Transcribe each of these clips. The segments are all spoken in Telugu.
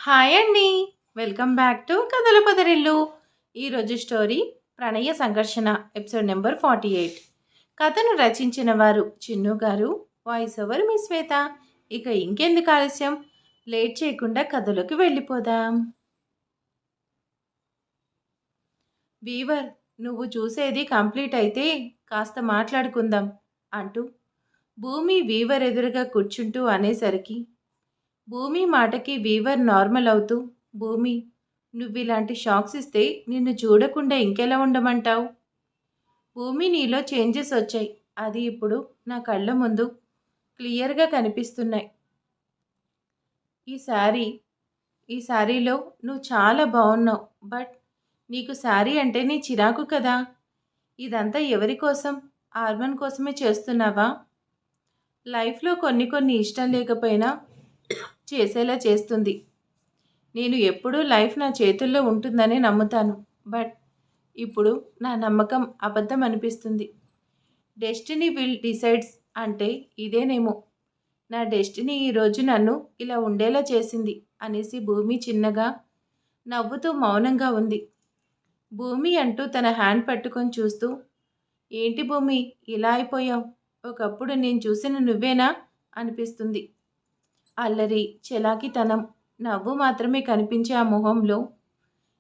హాయ్ అండి. వెల్కమ్ బ్యాక్ టు కథల పొదరిల్లు. ఈరోజు స్టోరీ ప్రణయ సంఘర్షణ ఎపిసోడ్ నెంబర్ 48. కథను రచించిన వారు చిన్ను గారు, వాయిస్ ఓవర్ మీ శ్వేత. ఇక ఇంకెందుకు ఆలస్యం, లేట్ చేయకుండా కథలోకి వెళ్ళిపోదాం. వీవర్, నువ్వు చూసేది కంప్లీట్ అయితే కాస్త మాట్లాడుకుందాం అంటూ భూమి వీవర్ ఎదురుగా కూర్చుంటూ అనేసరికి భూమి మాటకి వీవర్ నార్మల్ అవుతూ, భూమి, నువ్విలాంటి షాక్స్ ఇస్తే నిన్ను చూడకుండా ఇంకెలా ఉండమంటావు? భూమి, నీలో చేంజెస్ వచ్చాయి. అది ఇప్పుడు నా కళ్ళ ముందు క్లియర్గా కనిపిస్తున్నాయి. ఈ శారీ ఈ శారీలో నువ్వు చాలా బాగున్నావు. బట్ నీకు శారీ అంటే నీ చిరాకు కదా. ఇదంతా ఎవరి కోసం? ఆర్మన్ కోసమే చేస్తున్నావా? లైఫ్లో కొన్ని కొన్ని ఇష్టం లేకపోయినా చేసేలా చేస్తుంది. నేను ఎప్పుడూ లైఫ్ నా చేతుల్లో ఉంటుందని నమ్ముతాను. బట్ ఇప్పుడు నా నమ్మకం అబద్ధం అనిపిస్తుంది. డెస్టినీ విల్ డిసైడ్స్ అంటే ఇదేనేమో. నా డెస్టినీ ఈరోజు నన్ను ఇలా ఉండేలా చేసింది అనేసి భూమి చిన్నగా నవ్వుతూ మౌనంగా ఉంది. భూమి అంటూ తన హ్యాండ్ పట్టుకొని చూస్తూ, ఏంటి భూమి ఇలా అయిపోయావు? ఒకప్పుడు నేను చూసిన నువ్వేనా అనిపిస్తుంది. అల్లరి, చలాకితనం, నవ్వు మాత్రమే కనిపించే ఆ మొహంలో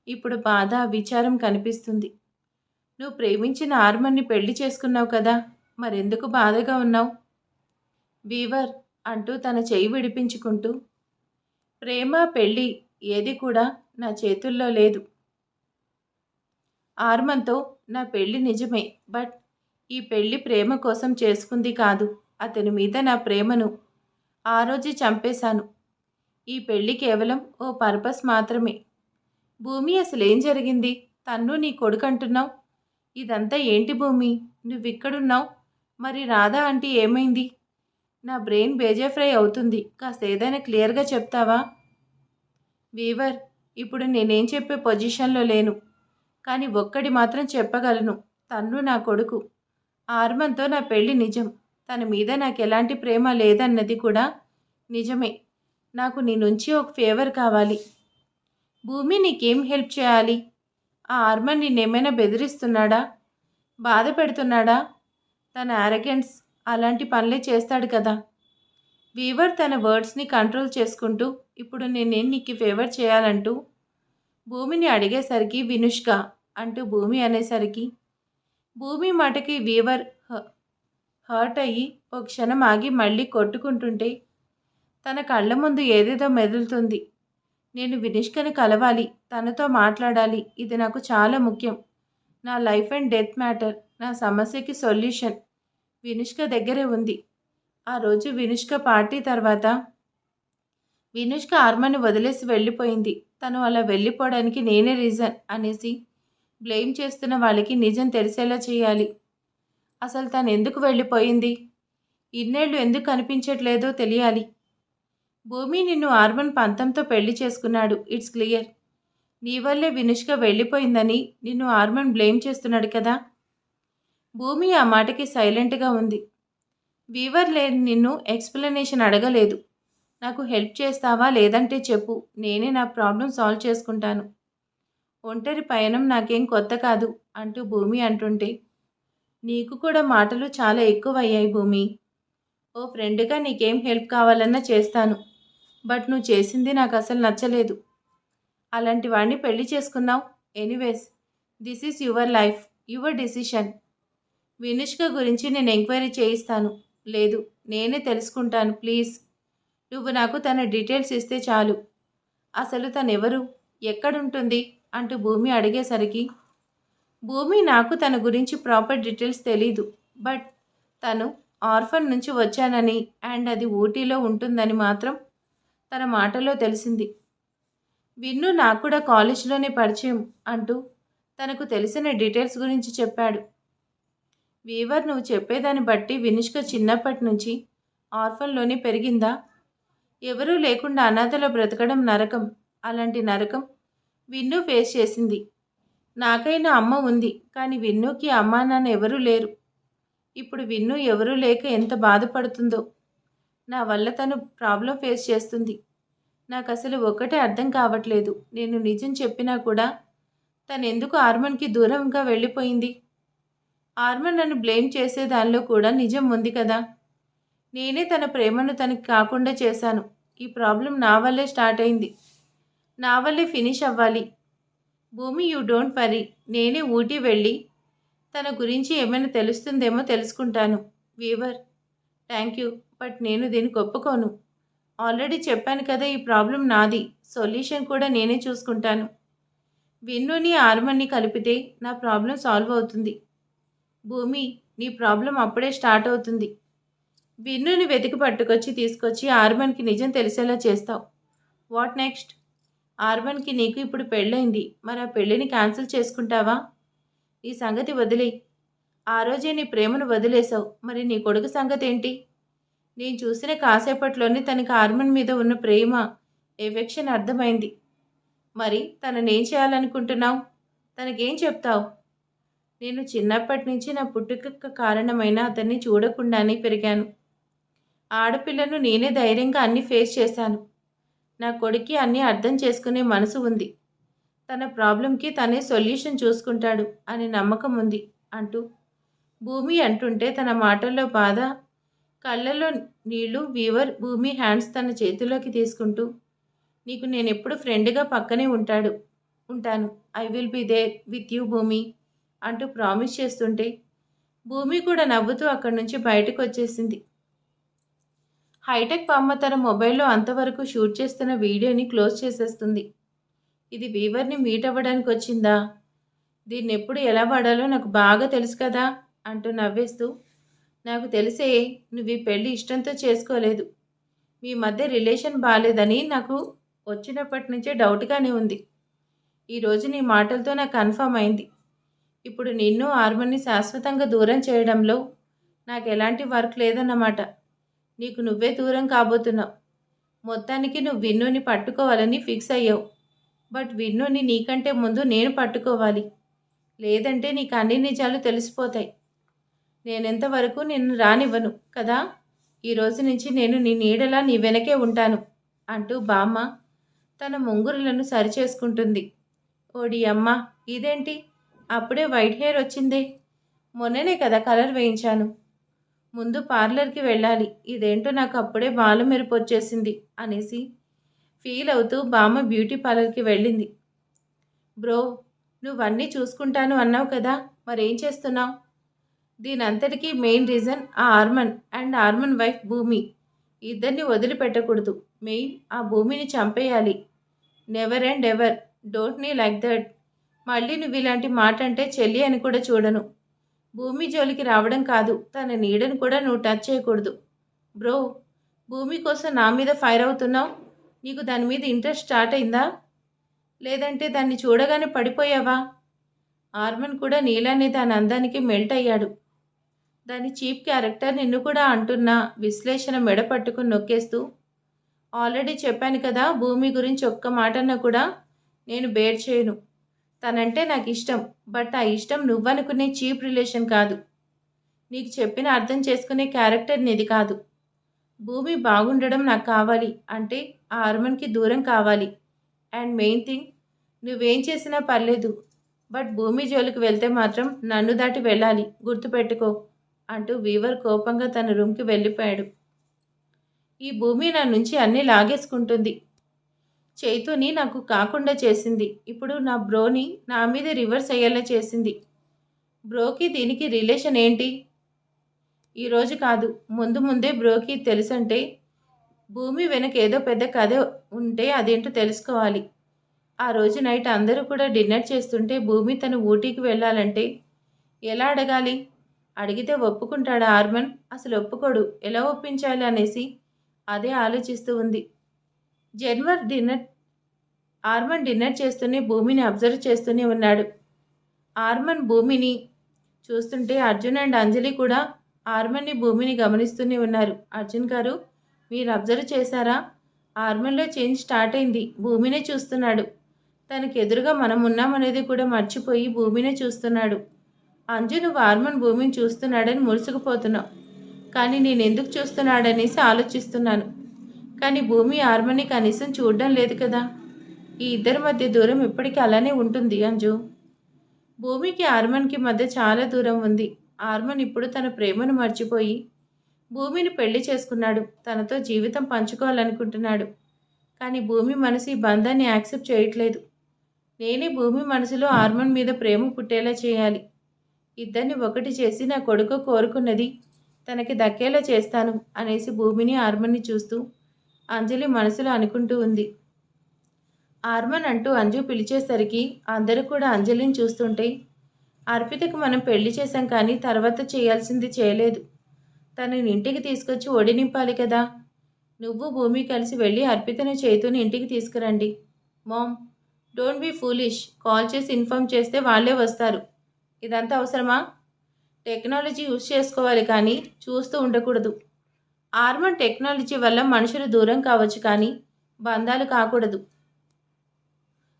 ఇప్పుడు బాధ, విచారం కనిపిస్తుంది. నువ్వు ప్రేమించిన ఆర్మన్ని పెళ్లి చేసుకున్నావు కదా, మరెందుకు బాధగా ఉన్నావు? వీవర్ అంటూ తన చెయ్యి విడిపించుకుంటూ, ప్రేమ, పెళ్ళి ఏది కూడా నా చేతుల్లో లేదు. ఆర్మన్తో నా పెళ్ళి నిజమే. బట్ ఈ పెళ్ళి ప్రేమ కోసం చేసుకుంది కాదు. అతని మీద నా ప్రేమను ఆ రోజు చంపేశాను. ఈ పెళ్ళి కేవలం ఓ పర్పస్ మాత్రమే. భూమి, అసలేం జరిగింది? తన్ను నీ కొడుకు అంటున్నావు. ఇదంతా ఏంటి భూమి? నువ్విక్కడున్నావు, మరి రాధా ఆంటీ ఏమైంది? నా బ్రెయిన్ బేజాఫ్రై అవుతుంది. కాస్త ఏదైనా క్లియర్గా చెప్తావా? వీవర్, ఇప్పుడు నేనేం చెప్పే పొజిషన్లో లేను. కానీ ఒక్కటి మాత్రం చెప్పగలను. తన్ను నా కొడుకు. ఆర్మన్తో నా పెళ్ళి నిజం. తన మీద నాకు ఎలాంటి ప్రేమ లేదన్నది కూడా నిజమే. నాకు నీ నుంచి ఒక ఫేవర్ కావాలి. భూమి, నీకేం హెల్ప్ చేయాలి? ఆ ఆర్మన్ నిన్నేమైనా బెదిరిస్తున్నాడా? బాధ పెడుతున్నాడా? తన ఆరగెన్స్ అలాంటి పనులే చేస్తాడు కదా. వీవర్ తన వర్డ్స్ని కంట్రోల్ చేసుకుంటూ, ఇప్పుడు నేనేం నీకు ఫేవర్ చేయాలంటూ భూమిని అడిగేసరికి, వినుష్క అంటూ భూమి అనేసరికి భూమి మాటకి వీవర్ హర్ట్ అయ్యి ఒక క్షణం ఆగి మళ్ళీ కొట్టుకుంటుంటే తన కళ్ళ ముందు ఏదేదో మెదులుతుంది. నేను వినుష్కని కలవాలి, తనతో మాట్లాడాలి. ఇది నాకు చాలా ముఖ్యం. నా లైఫ్ అండ్ డెత్ మ్యాటర్. నా సమస్యకి సొల్యూషన్ వినుష్క దగ్గరే ఉంది. ఆ రోజు వినుష్క పార్టీ తర్వాత వినుష్క ఆర్మని వదిలేసి వెళ్ళిపోయింది. తను అలా వెళ్ళిపోవడానికి నేనే రీజన్ అనేసి బ్లేమ్ చేస్తున్న వాళ్ళకి నిజం తెలిసేలా చేయాలి. అసలు తను ఎందుకు వెళ్ళిపోయింది? ఇన్నేళ్ళు ఎందుకు కనిపించట్లేదో తెలియాలి. భూమి, నిన్ను ఆర్మన్ పంతంతో పెళ్లి చేసుకున్నాడు. It's clear. నీ వల్లే వినుష్క వెళ్ళిపోయిందని నిన్ను ఆర్మన్ బ్లేమ్ చేస్తున్నాడు కదా. భూమి ఆ మాటకి సైలెంట్గా ఉంది. వీవర్, నిన్ను ఎక్స్ప్లెనేషన్ అడగలేదు. నాకు హెల్ప్ చేస్తావా లేదంటే చెప్పు, నేనే నా ప్రాబ్లం సాల్వ్ చేసుకుంటాను. ఒంటరి పయనం నాకేం కొత్త కాదు అంటూ భూమి అంటుంటే, నీకు కూడా మాటలు చాలా ఎక్కువయ్యాయి భూమి. ఓ ఫ్రెండ్గా నీకేం హెల్ప్ కావాలన్నా చేస్తాను. బట్ నువ్వు చేసింది నాకు అసలు నచ్చలేదు. అలాంటి వాడిని పెళ్లి చేసుకున్నావు. Anyways, this is your life, your decision. Vinushka గురించి నేను ఎంక్వైరీ చేయిస్తాను. లేదు, నేనే తెలుసుకుంటాను. ప్లీజ్, నువ్వు నాకు తన డీటెయిల్స్ ఇస్తే చాలు. అసలు తనెవరు, ఎక్కడుంటుంది అంటూ భూమి అడిగేసరికి, భూమి, నాకు తన గురించి ప్రాపర్ డీటెయిల్స్ తెలీదు. బట్ తను ఆర్ఫన్ నుంచి వచ్చానని అండ్ అది ఊటీలో ఉంటుందని మాత్రం తన మాటలో తెలిసింది. విన్ను నాకు కూడా కాలేజీలోనే పరిచయం అంటూ తనకు తెలిసిన డీటెయిల్స్ గురించి చెప్పాడు. వీవర్, నువ్వు చెప్పేదాన్ని బట్టి వినుష్క చిన్నప్పటి నుంచి ఆర్ఫన్లోనే పెరిగిందా? ఎవరూ లేకుండా అనాథలో బ్రతకడం నరకం. అలాంటి నరకం విన్ను ఫేస్ చేసింది. నాకైనా అమ్మ ఉంది, కానీ విన్నుకి అమ్మా నాన్న ఎవరూ లేరు. ఇప్పుడు విన్ను ఎవరూ లేక ఎంత బాధపడుతుందో. నా వల్ల తను ప్రాబ్లం ఫేస్ చేస్తుంది. నాకు అసలు ఒక్కటే అర్థం కావట్లేదు. నేను నిజం చెప్పినా కూడా తనెందుకు ఆర్మన్‌కి దూరంగా వెళ్ళిపోయింది? ఆర్మన్ నన్ను బ్లేమ్ చేసే దానిలో కూడా నిజం ఉంది కదా! నేనే తన ప్రేమను తనకి కాకుండా చేశాను. ఈ ప్రాబ్లం నా వల్లే స్టార్ట్ అయింది. నా వల్లే ఫినిష్ అవ్వాలి. భూమి యూ డోంట్ వరీ. నేనే ఊటీ వెళ్ళి తన గురించి ఏమైనా తెలుస్తుందేమో తెలుసుకుంటాను. Weaver thank you. బట్ నేను దీనికి ఒప్పుకోను. ఆల్రెడీ చెప్పాను కదా ఈ ప్రాబ్లం నాది. సొల్యూషన్ కూడా నేనే చూసుకుంటాను. విన్నుని ఆర్మన్ని కలిపితే నా ప్రాబ్లం సాల్వ్ అవుతుంది. భూమి నీ ప్రాబ్లం అప్పుడే స్టార్ట్ అవుతుంది. విన్నుని వెతికి పట్టుకొచ్చి తీసుకొచ్చి ఆర్మన్కి నిజం తెలిసేలా చేస్తావు. What next? ఆర్మన్కి నీకు ఇప్పుడు పెళ్ళైంది. మరి ఆ పెళ్ళిని క్యాన్సిల్ చేసుకుంటావా? ఈ సంగతి వదిలేయ్. ఆ రోజే నీ ప్రేమను వదిలేశావు. మరి నీ కొడుకు సంగతి ఏంటి? నేను చూసిన కాసేపట్లోనే తనకి ఆర్మన్ మీద ఉన్న ప్రేమ, ఎఫెక్షన్ అర్థమైంది. మరి తననేం చేయాలనుకుంటున్నావు? తనకేం చెప్తావు? నేను చిన్నప్పటి నుంచి నా పుట్టుకకు కారణమైన అతన్ని చూడకుండానే పెరిగాను. ఆడపిల్లను నేనే ధైర్యంగా అన్నీ ఫేస్ చేశాను. నా కొడుక్కి అన్నీ అర్థం చేసుకునే మనసు ఉంది. తన ప్రాబ్లంకి తనే సొల్యూషన్ చూసుకుంటాడు అనే నమ్మకం ఉంది అంటూ భూమి అంటుంటే తన మాటల్లో బాధ, కళ్ళల్లో నీళ్లు. వీవర్ భూమి హ్యాండ్స్ తన చేతిలోకి తీసుకుంటూ నీకు నేనెప్పుడు ఫ్రెండ్గా పక్కనే ఉంటాను. I will be there with you Bhumi అంటూ ప్రామిస్ చేస్తుంటే భూమి కూడా నవ్వుతూ అక్కడి నుంచి బయటకు వచ్చేసింది. హైటెక్ బామ్మ తన మొబైల్లో అంతవరకు షూట్ చేస్తున్న వీడియోని క్లోజ్ చేసేస్తుంది. ఇది వీవర్ని మీట్ అవ్వడానికి వచ్చిందా? దీన్ని ఎప్పుడు ఎలా వాడాలో నాకు బాగా తెలుసు కదా అంటూ నవ్వేస్తూ, నాకు తెలిసే నువ్వు ఈ పెళ్ళి ఇష్టంతో చేసుకోలేదు. మీ మధ్య రిలేషన్ బాగాలేదని నాకు వచ్చినప్పటి నుంచే డౌట్గానే ఉంది. ఈరోజు నీ మాటలతో నాకు కన్ఫర్మ్ అయింది. ఇప్పుడు నిన్ను ఆర్మన్ని శాశ్వతంగా దూరం చేయడంలో నాకు ఎలాంటి వర్క్ లేదన్నమాట. నీకు నువ్వే దూరం కాబోతున్నావు. మొత్తానికి నువ్వు విన్నుని పట్టుకోవాలని ఫిక్స్ అయ్యావు. బట్ విన్నుని నీకంటే ముందు నేను పట్టుకోవాలి. లేదంటే నీకు అన్ని నిజాలు తెలిసిపోతాయి. నేనెంతవరకు నిన్ను రానివ్వను కదా. ఈరోజు నుంచి నేను నీ నీడలా నీ వెనకే ఉంటాను అంటూ బామ్మ తన ముంగురులను సరిచేసుకుంటుంది. ఓడి అమ్మ, ఇదేంటి అప్పుడే వైట్ హెయిర్ వచ్చిందే? మొన్ననే కదా కలర్ వేయించాను. ముందు పార్లర్కి వెళ్ళాలి. ఇదేంటో నాకు అప్పుడే బాల మెరుపు వచ్చేసింది అనేసి ఫీల్ అవుతూ బామ్మ బ్యూటీ పార్లర్కి వెళ్ళింది. బ్రో, నువ్వన్నీ చూసుకుంటాను అన్నావు కదా, మరేం చేస్తున్నావు? దీనంతటికీ మెయిన్ రీజన్ ఆ ఆర్మన్ అండ్ ఆర్మన్ వైఫ్ భూమి. ఇద్దరిని వదిలిపెట్టకూడదు. మెయిన్ ఆ భూమిని చంపేయాలి. Never and ever. డోంట్ నీ లైక్ దట్. మళ్ళీ నువ్వు ఇలాంటి మాట అంటే చెల్లి అని కూడా చూడను. భూమి జోలికి రావడం కాదు, తన నీడను కూడా నువ్వు టచ్ చేయకూడదు. బ్రో, భూమి కోసం నా మీద ఫైర్ అవుతున్నావు. నీకు దాని మీద ఇంట్రెస్ట్ స్టార్ట్ అయిందా? లేదంటే దాన్ని చూడగానే పడిపోయావా? ఆర్మన్ కూడా నీలానే దాని అందానికి మెల్ట్ అయ్యాడు. దాని చీప్ క్యారెక్టర్ నిన్ను కూడా అంటున్నా విశ్లేషణ మెడ పట్టుకుని నొక్కేస్తూ, ఆల్రెడీ చెప్పాను కదా, భూమి గురించి ఒక్క మాటన్నా కూడా నేను బేర్ చేయను. తనంటే నాకు ఇష్టం. బట్ ఆ ఇష్టం నువ్వనుకునే చీప్ రిలేషన్ కాదు. నీకు చెప్పిన అర్థం చేసుకునే క్యారెక్టర్ నీది కాదు. భూమి బాగుండడం నాకు కావాలి అంటే ఆ ఆర్మన్కి దూరం కావాలి. అండ్ మెయిన్ థింగ్, నువ్వేం చేసినా పర్లేదు, బట్ భూమి జోలికి వెళ్తే మాత్రం నన్ను దాటి వెళ్ళాలి, గుర్తుపెట్టుకో అంటూ వీవర్ కోపంగా తన రూమ్కి వెళ్ళిపోయాడు. ఈ భూమి నా నుంచి అన్నీ లాగేసుకుంటుంది. చైతుని నాకు కాకుండా చేసింది. ఇప్పుడు నా బ్రోని నా మీద రివర్స్ అయ్యేలా చేసింది. బ్రోకి దీనికి రిలేషన్ ఏంటి? ఈరోజు కాదు, ముందే బ్రోకి తెలుసంటే భూమి వెనక ఏదో పెద్ద కథ ఉంటే అదేంటో తెలుసుకోవాలి. ఆ రోజు నైట్ అందరూ కూడా డిన్నర్ చేస్తుంటే భూమి తను ఊటీకి వెళ్ళాలంటే ఎలా అడగాలి? అడిగితే ఒప్పుకుంటాడా ఆర్మన్? అసలు ఒప్పుకోడు. ఎలా ఒప్పించాలి అనేసి అదే ఆలోచిస్తూ ఉంది. ఆర్మన్ డిన్నర్ చేస్తూనే భూమిని అబ్జర్వ్ చేస్తూనే ఉన్నాడు. ఆర్మన్ భూమిని చూస్తుంటే అర్జున్ అండ్ అంజలి కూడా ఆర్మన్ని భూమిని గమనిస్తూనే ఉన్నారు. అర్జున్ గారు, మీరు అబ్జర్వ్ చేశారా? ఆర్మన్లో చేంజ్ స్టార్ట్ అయింది. భూమినే చూస్తున్నాడు. తనకు ఎదురుగా మనం ఉన్నామనేది కూడా మర్చిపోయి భూమినే చూస్తున్నాడు. అంజు, నువ్వు ఆర్మన్ భూమిని చూస్తున్నాడని మురుసుకుపోతున్నావు. కానీ నేను ఎందుకు చూస్తున్నాడనేసి ఆలోచిస్తున్నాను. కానీ భూమి ఆర్మని కనీసం చూడడం లేదు కదా. ఈ ఇద్దరి మధ్య దూరం ఇప్పటికీ అలానే ఉంటుంది అంజు. భూమికి ఆర్మన్కి మధ్య చాలా దూరం ఉంది. ఆర్మన్ ఇప్పుడు తన ప్రేమను మర్చిపోయి భూమిని పెళ్లి చేసుకున్నాడు. తనతో జీవితం పంచుకోవాలనుకుంటున్నాడు. కానీ భూమి మనసు ఈ బంధాన్ని యాక్సెప్ట్ చేయట్లేదు. నేనే భూమి మనసులో ఆర్మన్ మీద ప్రేమ పుట్టేలా చేయాలి. ఇద్దరిని ఒకటి చేసి నా కొడుకు కోరుకున్నది తనకి దక్కేలా చేస్తాను అనేసి భూమిని ఆర్మన్ని చూస్తూ అంజలి మనసులో అనుకుంటూ ఉంది. ఆర్మన్ అంటూ అంజు పిలిచేసరికి అందరూ కూడా అంజలిని చూస్తుంటే, అర్పితకు మనం పెళ్లి చేశాం కానీ తర్వాత చేయాల్సింది చేయలేదు. తనని ఇంటికి తీసుకొచ్చి ఒడి నింపాలి కదా. నువ్వు భూమి కలిసి వెళ్ళి అర్పితను చేతుని ఇంటికి తీసుకురండి. Mom, don't be foolish. Call చేసి ఇన్ఫామ్ చేస్తే వాళ్ళే వస్తారు. ఇదంతా అవసరమా? టెక్నాలజీ యూజ్ చేసుకోవాలి కానీ చూస్తూ ఉండకూడదు. ఆర్మన్ టెక్నాలజీ వల్ల మనుషులు దూరం కావచ్చు కానీ బంధాలు కాకూడదు.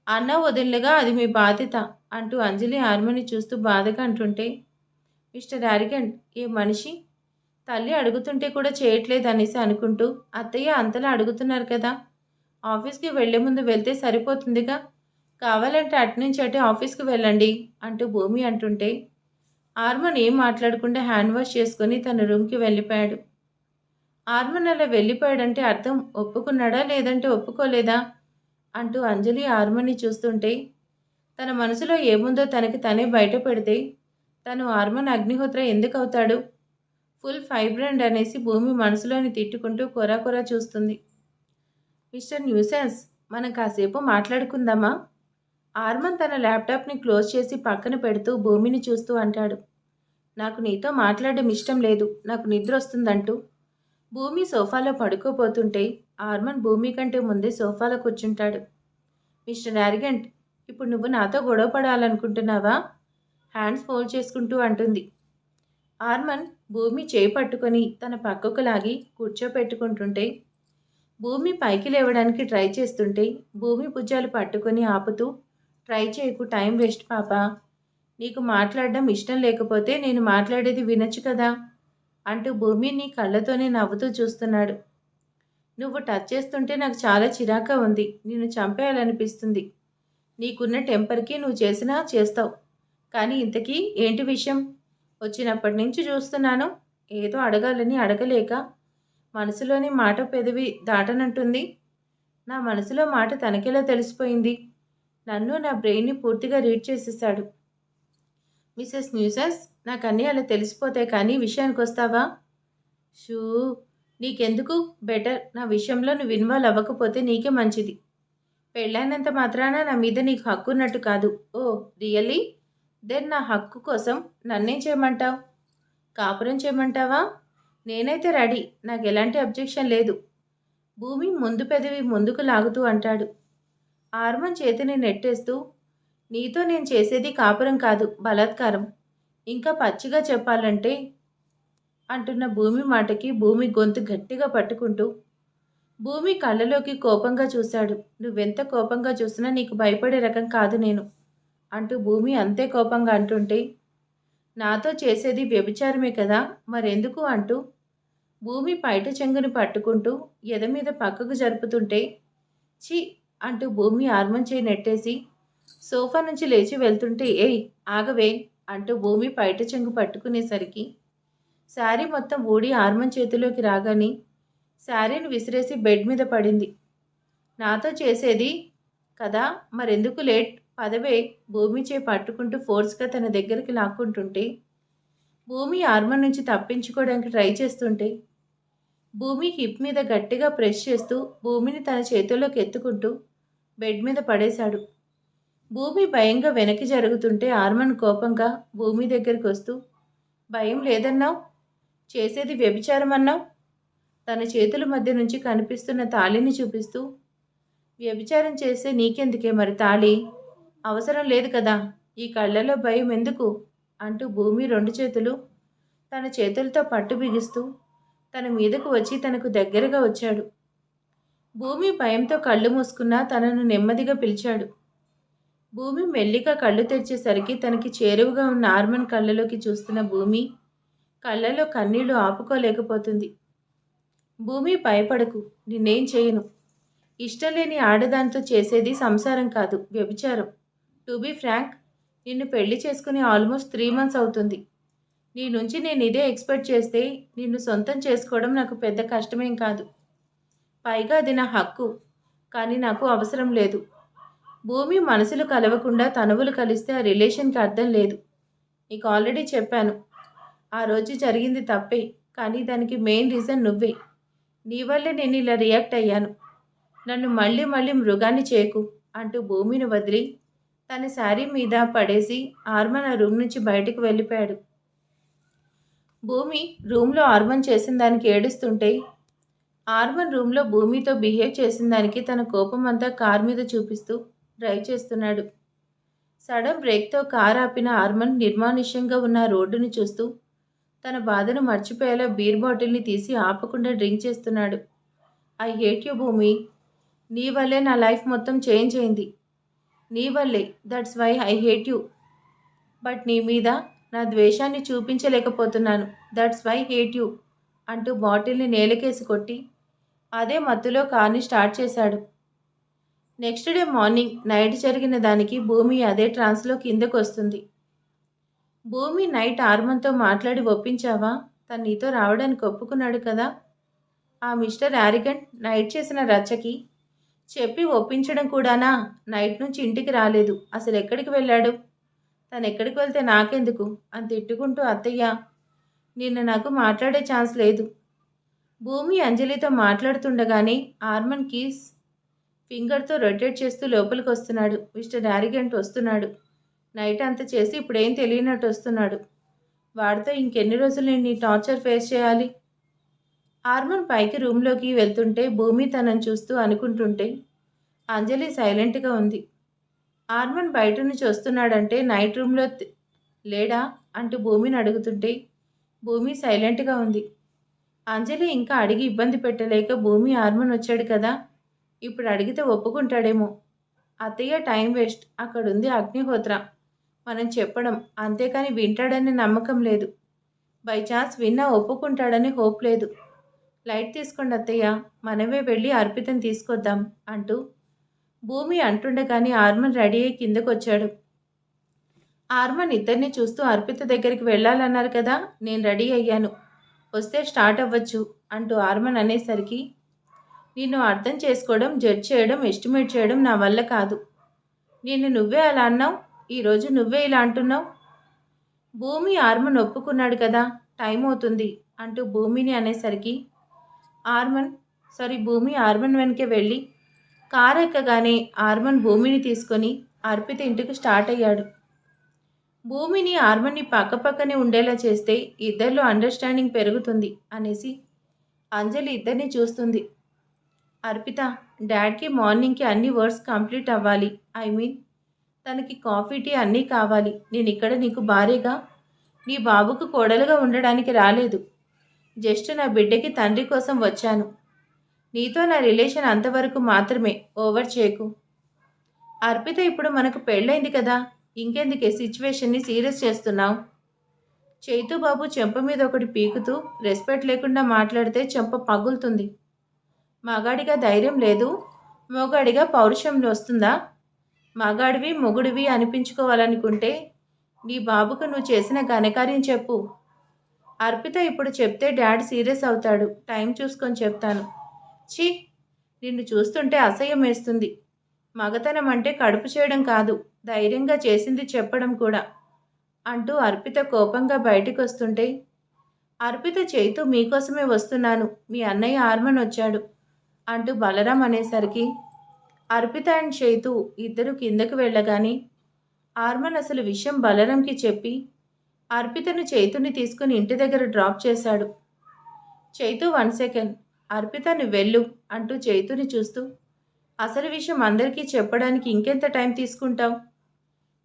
అన్న వదినలుగా అది మీ బాధ్యత అంటూ అంజలి ఆర్మని చూస్తూ బాధగా అంటుంటే, మిస్టర్ యారిగంట్, ఏ మనిషి తల్లి అడుగుతుంటే కూడా చేయట్లేదు అనేసి అనుకుంటూ, అత్తయ్య అంతలా అడుగుతున్నారు కదా, ఆఫీస్కి వెళ్లే ముందు వెళ్తే సరిపోతుందిగా, కావాలంటే అటునుంచి అటే ఆఫీస్కి వెళ్ళండి అంటూ భూమి అంటుంటే, ఆర్మన్ ఏం మాట్లాడకుండా హ్యాండ్ వాష్ చేసుకొని తన రూమ్కి వెళ్ళిపోయాడు. ఆర్మన్ అలా వెళ్ళిపోయాడంటే అర్థం ఒప్పుకున్నాడా లేదంటే ఒప్పుకోలేదా అంటూ అంజలి ఆర్మన్ని చూస్తుంటే, తన మనసులో ఏముందో తనకి తనే బయట పెడితే తను ఆర్మన్ అగ్నిహోత్ర ఎందుకు అవుతాడు? ఫుల్ ఫైబ్రెండ్ అనేసి భూమి మనసులోని తిట్టుకుంటూ కొరా చూస్తుంది. మిస్టర్ న్యూసెన్స్, మనం కాసేపు మాట్లాడుకుందామా? ఆర్మన్ తన ల్యాప్టాప్ని క్లోజ్ చేసి పక్కన పెడుతూ భూమిని చూస్తూ అంటాడు. నాకు నీతో మాట్లాడడం ఇష్టం లేదు, నాకు నిద్ర వస్తుందంటూ భూమి సోఫాలో పడుకోపోతుంటే ఆర్మన్ భూమి కంటే ముందే సోఫాలో కూర్చుంటాడు. మిస్టర్ యారిగంట్, ఇప్పుడు నువ్వు నాతో గొడవ పడాలనుకుంటున్నావా? హ్యాండ్స్ ఫోల్డ్ చేసుకుంటూ అంటుంది. ఆర్మన్ భూమి చేయి పట్టుకొని తన పక్కకు లాగి కూర్చోపెట్టుకుంటుంటే, భూమి పైకి లేవడానికి ట్రై చేస్తుంటే భూమి భుజాలు పట్టుకొని ఆపుతూ, ట్రై చేయకు, టైం వేస్ట్ పాపా. నీకు మాట్లాడడం ఇష్టం లేకపోతే నేను మాట్లాడేది వినొచ్చు కదా అంటూ భూమిని కళ్ళతోనే నవ్వుతూ చూస్తున్నాడు. నువ్వు టచ్ చేస్తుంటే నాకు చాలా చిరాకా ఉంది. నిన్ను చంపేయాలనిపిస్తుంది. నీకున్న టెంపర్కి నువ్వు చేసినా చేస్తావు. కానీ ఇంతకీ ఏంటి విషయం? వచ్చినప్పటి నుంచి చూస్తున్నాను. ఏదో అడగాలని అడగలేక మనసులోని మాట పెదవి దాటనంటుంది. నా మనసులో మాట తనకెలా తెలిసిపోయింది? నన్ను నా బ్రెయిన్ని పూర్తిగా రీడ్ చేసేసాడు. మిసెస్ న్యూసెన్స్, నాకు అన్నీ అలా తెలిసిపోతాయి కానీ విషయానికి వస్తావా? షూ, నీకెందుకు? బెటర్, నా విషయంలో నువ్వు ఇన్వాల్వ్ అవ్వకపోతే నీకే మంచిది. పెళ్ళైనంత మాత్రాన నా మీద నీకు హక్కు ఉన్నట్టు కాదు. ఓ రియల్లీ? దెన్ నా హక్కు కోసం నన్నేం చేయమంటావు? కాపురం చేయమంటావా? నేనైతే రెడీ, నాకు ఎలాంటి అబ్జెక్షన్ లేదు. భూమి ముందు పెదవి ముందుకు లాగుతూ అంటాడు. ఆర్మన్ చేతిని నెట్టేస్తూ, నీతో నేను చేసేది కాపురం కాదు, బలాత్కారం. ఇంకా పచ్చిగా చెప్పాలంటే అంటున్న భూమి మాటకి భూమి గొంతు గట్టిగా పట్టుకుంటూ భూమి కళ్ళలోకి కోపంగా చూశాడు. నువ్వెంత కోపంగా చూసినా నీకు భయపడే రకం కాదు నేను అంటూ భూమి అంతే కోపంగా అంటుంటే, నాతో చేసేది వ్యభిచారమే కదా, మరెందుకు అంటూ భూమి పైట చెంగుని పట్టుకుంటూ ఎద మీద పక్కకు జరుపుతుంటే, ఛీ అంటూ భూమి ఆర్మన్ చేయి నెట్టేసి సోఫా నుంచి లేచి వెళ్తుంటే, ఏయ్ ఆగవే అంటూ భూమి పైట చెంగు పట్టుకునేసరికి శారీ మొత్తం ఊడి ఆర్మన్ చేతిలోకి రాగానే శారీని విసిరేసి బెడ్ మీద పడింది. నాతో చేసేది కదా, మరెందుకు లేట్, పదవే భూమి చేయి పట్టుకుంటూ ఫోర్స్గా తన దగ్గరికి లాక్కుంటుంటే, భూమి ఆర్మన్ నుంచి తప్పించుకోవడానికి ట్రై చేస్తుంటే భూమి హిప్ మీద గట్టిగా ప్రెస్ చేస్తూ భూమిని తన చేతుల్లోకి ఎత్తుకుంటూ బెడ్ మీద పడేశాడు. భూమి భయంగా వెనక్కి జరుగుతుంటే ఆర్మన్ కోపంగా భూమి దగ్గరికి వస్తూ, భయం లేదన్నావు, చేసేది వ్యభిచారం అన్నావు. తన చేతుల మధ్య నుంచి కనిపిస్తున్న తాళిని చూపిస్తూ, వ్యభిచారం చేస్తే నీకెందుకే మరి తాళి? అవసరం లేదు కదా, ఈ కళ్ళలో భయం ఎందుకు అంటూ భూమి రెండు చేతులు తన చేతులతో పట్టు బిగిస్తూ తన మీదకు వచ్చి తనకు దగ్గరగా వచ్చాడు. భూమి భయంతో కళ్ళు మూసుకున్నా తనను నెమ్మదిగా పిలిచాడు. భూమి మెల్లిగా కళ్ళు తెరిచేసరికి తనకి చేరువుగా ఉన్న ఆర్మన్ కళ్ళలోకి చూస్తున్న భూమి కళ్ళలో కన్నీళ్లు ఆపుకోలేకపోతుంది. భూమి భయపడకు, నిన్నేం చేయను. ఇష్టం లేని ఆడదాంతో చేసేది సంసారం కాదు, వ్యభిచారం. టు బీ ఫ్రాంక్, నిన్ను పెళ్లి చేసుకుని ఆల్మోస్ట్ 3 మంత్స్ అవుతుంది. నీ నుంచి నేను ఇదే ఎక్స్పెక్ట్ చేస్తే నిన్ను సొంతం చేసుకోవడం నాకు పెద్ద కష్టమేం కాదు. పైగా అది నా హక్కు. కానీ నాకు అవసరం లేదు. భూమి మనసులు కలవకుండా తనువులు కలిస్తే ఆ రిలేషన్కి అర్థం లేదు. నీకు ఆల్రెడీ చెప్పాను. ఆ రోజు జరిగింది తప్పే, కానీ దానికి మెయిన్ రీజన్ నువ్వే. నీ వల్లే నేను ఇలా రియాక్ట్ అయ్యాను. నన్ను మళ్ళీ మళ్ళీ మృగాన్ని చేయకు అంటూ భూమిని వదిలి తన శారీ మీద పడేసి ఆర్మన్ ఆ రూమ్ నుంచి బయటకు వెళ్ళిపోయాడు. భూమి రూమ్లో ఆర్మన్ చేసిన దానికి ఏడుస్తుంటే ఆర్మన్ రూమ్లో భూమితో బిహేవ్ చేసిన దానికి తన కోపం అంతా కార్ మీద చూపిస్తూ డ్రైవ్ చేస్తున్నాడు. సడన్ బ్రేక్తో కార్ ఆపిన ఆర్మన్ నిర్మానుష్యంగా ఉన్న రోడ్డుని చూస్తూ తన బాధను మర్చిపోయేలా బీర్ బాటిల్ని తీసి ఆపకుండా డ్రింక్ చేస్తున్నాడు. ఐ హేట్ యూ భూమి. నీ వల్లే నా లైఫ్ మొత్తం చేంజ్ అయింది. నీ వల్లే. That's why I hate you. But నీ మీద నా ద్వేషాన్ని చూపించలేకపోతున్నాను. దట్స్ వై హేట్ యూ అంటూ బాటిల్ని నేలకేసి కొట్టి అదే మత్తులో కార్ని స్టార్ట్ చేశాడు. నెక్స్ట్ డే మార్నింగ్ నైట్ జరిగిన దానికి భూమి అదే ట్రాన్స్లో కిందకు వస్తుంది. భూమి నైట్ ఆర్మన్తో మాట్లాడి ఒప్పించావా? తను నీతో రావడానికి ఒప్పుకున్నాడు కదా. ఆ మిస్టర్ యారిగంట్ నైట్ చేసిన రచ్చకి చెప్పి ఒప్పించడం కూడానా? నైట్ నుంచి ఇంటికి రాలేదు. అసలు ఎక్కడికి వెళ్ళాడు? తను ఎక్కడికి వెళ్తే నాకెందుకు అని తిట్టుకుంటూ అత్తయ్య, నిన్న నాకు మాట్లాడే ఛాన్స్ లేదు. భూమి అంజలితో మాట్లాడుతుండగానే ఆర్మన్ కీస్ ఫింగర్తో రొటేట్ చేస్తూ లోపలికి వస్తున్నాడు. మిస్టర్ యారిగంట్ వస్తున్నాడు. నైట్ అంతా చేసి ఇప్పుడేం తెలియనట్టు వస్తున్నాడు. వాడితో ఇంకెన్ని రోజులు నేను నీ టార్చర్ ఫేస్ చేయాలి? ఆర్మన్ పైకి రూమ్లోకి వెళ్తుంటే భూమి తనని చూస్తూ అనుకుంటుంటే అంజలి సైలెంట్గా ఉంది. ఆర్మన్ బయట నుంచి వస్తున్నాడంటే నైట్ రూమ్లో లేడా అంటూ భూమిని అడుగుతుంటే భూమి సైలెంట్గా ఉంది. అంజలి ఇంకా అడిగి ఇబ్బంది పెట్టలేక భూమి ఆర్మన్ వచ్చాడు కదా, ఇప్పుడు అడిగితే ఒప్పుకుంటాడేమో. అత్తయ్య టైం వేస్ట్. అక్కడుంది అగ్నిహోత్ర. మనం చెప్పడం అంతేకాని వింటాడని నమ్మకం లేదు. బై ఛాన్స్ విన్నా ఒప్పుకుంటాడని హోప్ లేదు. లైట్ తీసుకోండి అత్తయ్య, మనమే వెళ్ళి అర్పితని తీసుకొద్దాం అంటూ భూమి అంటుండగానే ఆర్మన్ రెడీ అయ్యి కిందకు వచ్చాడు. ఆర్మన్ ఇద్దరిని చూస్తూ అర్పిత దగ్గరికి వెళ్ళాలన్నారు కదా, నేను రెడీ అయ్యాను, వస్తే స్టార్ట్ అవ్వచ్చు అంటూ ఆర్మన్ అనేసరికి నిన్ను అర్థం చేసుకోవడం, జడ్జ్ చేయడం, ఎస్టిమేట్ చేయడం నా వల్ల కాదు. నిన్ను నువ్వే అలా అన్నావు, ఈరోజు నువ్వే ఇలా అంటున్నావు. భూమి ఆర్మన్ ఒప్పుకున్నాడు కదా, టైం అవుతుంది అంటూ భూమిని అనేసరికి భూమి ఆర్మన్ వెనకే వెళ్ళి కారు ఎక్కగానే ఆర్మన్ భూమిని తీసుకొని అర్పిత ఇంటికి స్టార్ట్ అయ్యాడు. భూమిని ఆర్మన్ని పక్కపక్కనే ఉండేలా చేస్తే ఇద్దరిలో అండర్స్టాండింగ్ పెరుగుతుంది అనేసి అంజలి ఇద్దరిని చూస్తుంది. అర్పిత, డాడ్కి మార్నింగ్కి అన్ని వర్డ్స్ కంప్లీట్ అవ్వాలి. ఐ మీన్ తనకి కాఫీ టీ అన్నీ కావాలి. నేను ఇక్కడ నీకు భార్యగా, నీ బాబుకు కోడలుగా ఉండడానికి రాలేదు. జస్ట్ నా బిడ్డకి తండ్రి కోసం వచ్చాను. నీతో నా రిలేషన్ అంతవరకు మాత్రమే, ఓవర్ చేయకు. అర్పిత, ఇప్పుడు మనకు పెళ్ళైంది కదా, ఇంకెందుకే సిచ్యువేషన్ని సీరియస్ చేస్తున్నావు? చైతు బాబు చెంప మీద ఒకటి పీకుతూ రెస్పెక్ట్ లేకుండా మాట్లాడితే చెంప పగులుతుంది. మగాడిగా ధైర్యం లేదు, మొగాడిగా పౌరుషం వస్తుందా? మగాడివి మొగుడివి అనిపించుకోవాలనుకుంటే నీ బాబుకు నువ్వు చేసిన ఘనకార్యం చెప్పు. అర్పిత, ఇప్పుడు చెప్తే డాడ్ సీరియస్ అవుతాడు. టైం చూసుకొని చెప్తాను. ఛీ, నిన్ను చూస్తుంటే అసహ్యం వేస్తుంది. మగతనం అంటే కడుపు చేయడం కాదు, ధైర్యంగా చేసింది చెప్పడం కూడా అంటూ అర్పిత కోపంగా బయటకు వస్తుంటే అర్పిత, చైతు మీకోసమే వస్తున్నాను, మీ అన్నయ్య ఆర్మన్ వచ్చాడు అంటూ బలరాం అనేసరికి అర్పిత అండ్ చైతు ఇద్దరు కిందకు వెళ్ళగానే ఆర్మన్ అసలు విషయం బలరాంకి చెప్పి అర్పితను చైతుని తీసుకుని ఇంటి దగ్గర డ్రాప్ చేశాడు. చైతు, 1 సెకండ్, అర్పితను వెళ్ళు అంటూ చైతుని చూస్తూ అసలు విషయం అందరికీ చెప్పడానికి ఇంకెంత టైం తీసుకుంటావు?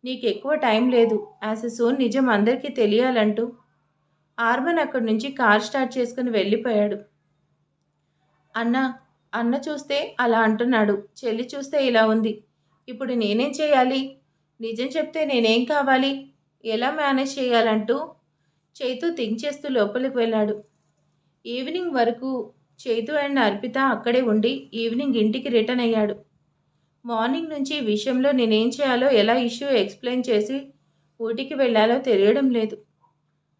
నీకు ఎక్కువ టైం లేదు. యాజ్ ఎ సూన్ నిజం అందరికీ తెలియాలంటూ ఆర్మన్ అక్కడి నుంచి కార్ స్టార్ట్ చేసుకుని వెళ్ళిపోయాడు. అన్న చూస్తే అలా అంటున్నాడు, చెల్లి చూస్తే ఇలా ఉంది. ఇప్పుడు నేనేం చేయాలి? నిజం చెప్తే నేనేం కావాలి? ఎలా మేనేజ్ చేయాలంటూ చైతు థింక్ చేస్తూ లోపలికి వెళ్ళాడు. ఈవినింగ్ వరకు చైతు అండ్ అర్పిత అక్కడే ఉండి ఈవినింగ్ ఇంటికి రిటర్న్ అయ్యాడు. మార్నింగ్ నుంచి ఈ విషయంలో నేనేం చేయాలో, ఎలా ఇష్యూ ఎక్స్ప్లెయిన్ చేసి ఊటీకి వెళ్ళాలో తెలియడం లేదు.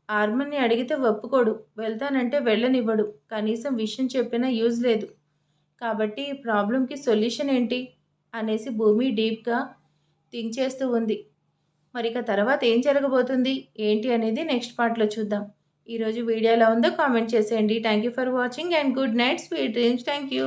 ఆర్మన్ని అడిగితే ఒప్పుకోడు, వెళ్తానంటే వెళ్ళనివ్వడు, కనీసం విషయం చెప్పినా యూజ్ లేదు. కాబట్టి ఈ ప్రాబ్లంకి సొల్యూషన్ ఏంటి అనేసి భూమి డీప్గా థింక్ చేస్తూ ఉంది. మరి ఇక తర్వాత ఏం జరగబోతుంది ఏంటి అనేది నెక్స్ట్ పార్ట్లో చూద్దాం. ఈరోజు వీడియో ఎలా ఉందో కామెంట్ చేసేయండి. Thank you for watching and good night, sweet dreams. Thank you.